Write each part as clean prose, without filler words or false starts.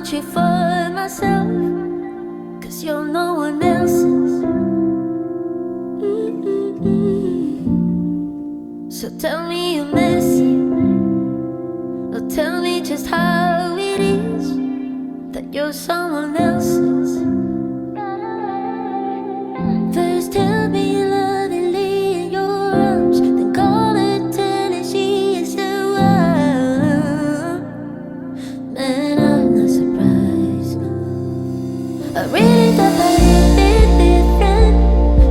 want you for myself, 'cause you're no one else's. So tell me you're missing, or tell me just how it is that you're someone else's. First tell me you love and lay in your arms, then call her, tell her she is the one. Man, I'm not surprised. I really thought that it'd be different,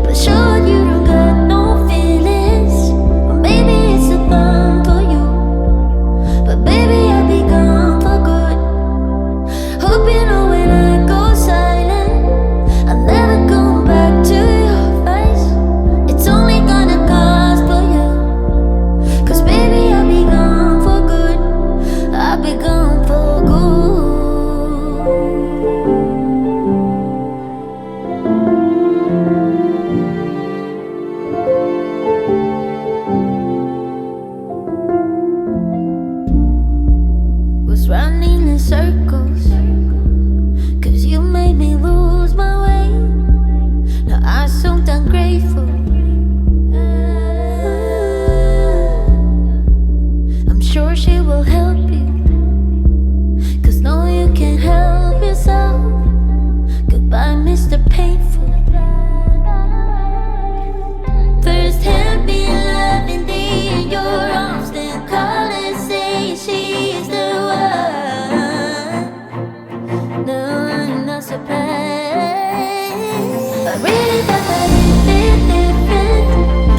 but sure you don't got no feelings. Or maybe it's a fun for you, but baby I'll be gone for good. Hope you know when I go silent, I'll never come back to your face. It's only gonna cost for you, 'cause baby I'll be gone for good. I'll be gone for good. Was running in circles, 'cause you made me lose my way. Now I'm so ungrateful. I'm sure she will help you, 'cause no you can't help yourself. Goodbye Mr. Painful. First help me love and lay in your arms, then call and say she is the one. No, I'm not surprised. I really thought that it'd be different,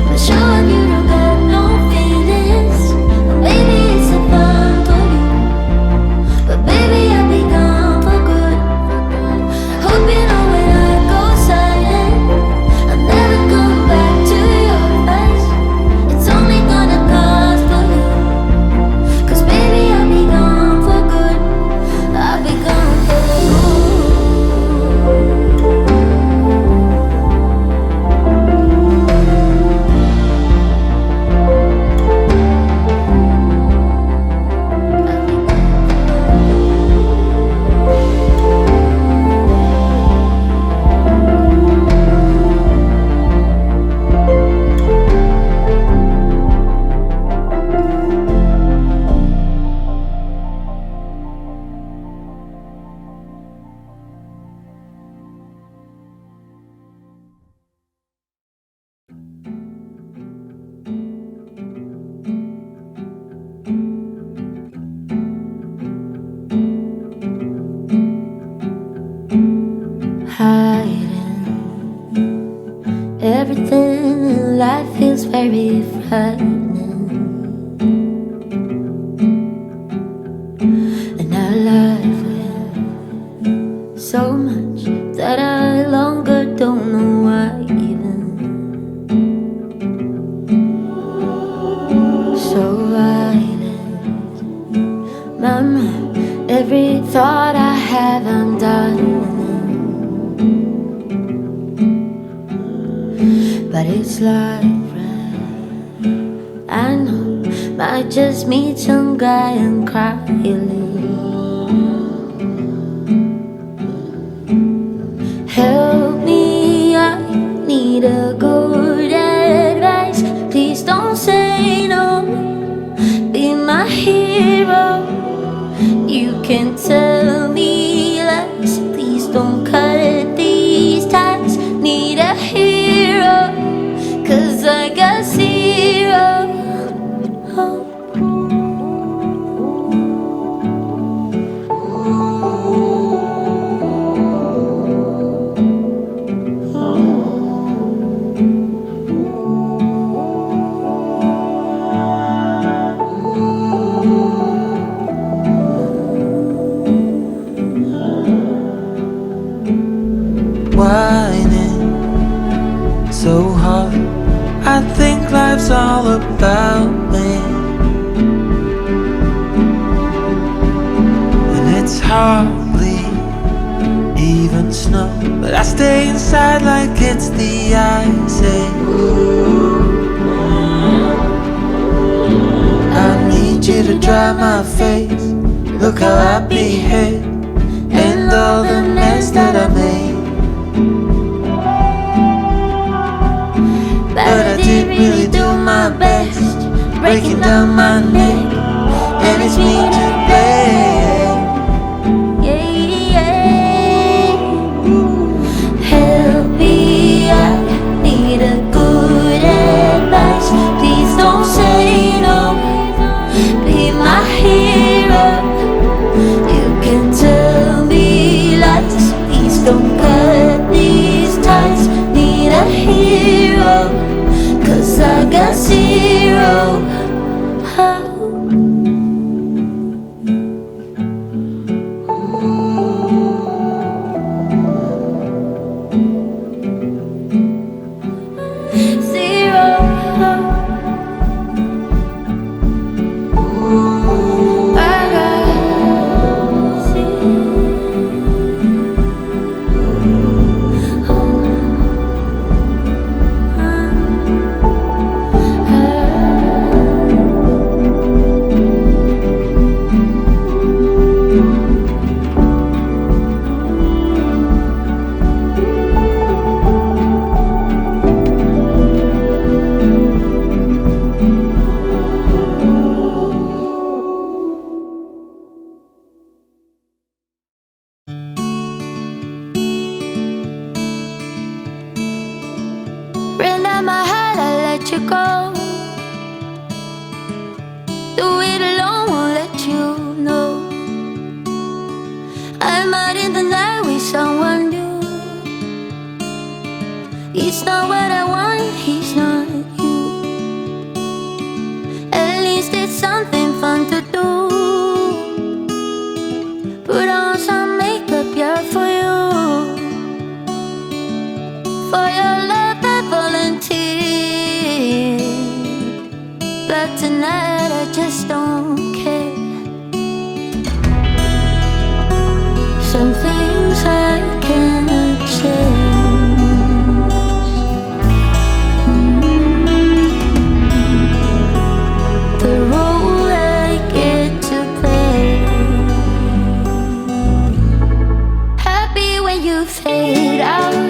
but sure you don't got no feelings. Or maybe it's a fun for you, but baby I'll be gone for good. Hope you know when I go silent, I'll never come back to your face. It's only gonna cost for you, 'cause baby I'll be gone for good. I'll be gone for good. Hiding everything in life feels very frightening, and our life with so much that I longer don't know why even. So violent, my mind, every thought I have I'm dying. But it's like rain, I know, might just meet some guy and cry a little. Help me, I need a good advice. Please don't say no, be my hero. You can tell me lies, please don't cut these ties. Need a hero, 'cause I got zero hope. Whining so hard, I think life's all about me. And it's hardly even snow, but I stay inside like it's the ice age. I need you to dry my face. Look how I behave. all the mess that I made. But I did really do my best, breaking down my neck, and it's me to blame. Help me, I need a good advice. Please don't say no, be my hero. You can tell me lies, please don't cut these ties. Need a hero, 'cause I got zero. Ran down my heart, I let you go. Do it alone, won't let you know. I'm out in the night with someone new. He's not what I want, he's not you. At least it's something fun to do. Put on some makeup, yeah, for you. For your love I volunteer, but tonight I just don't care. Some things I cannot change. The role I get to play. Happy when you fade out.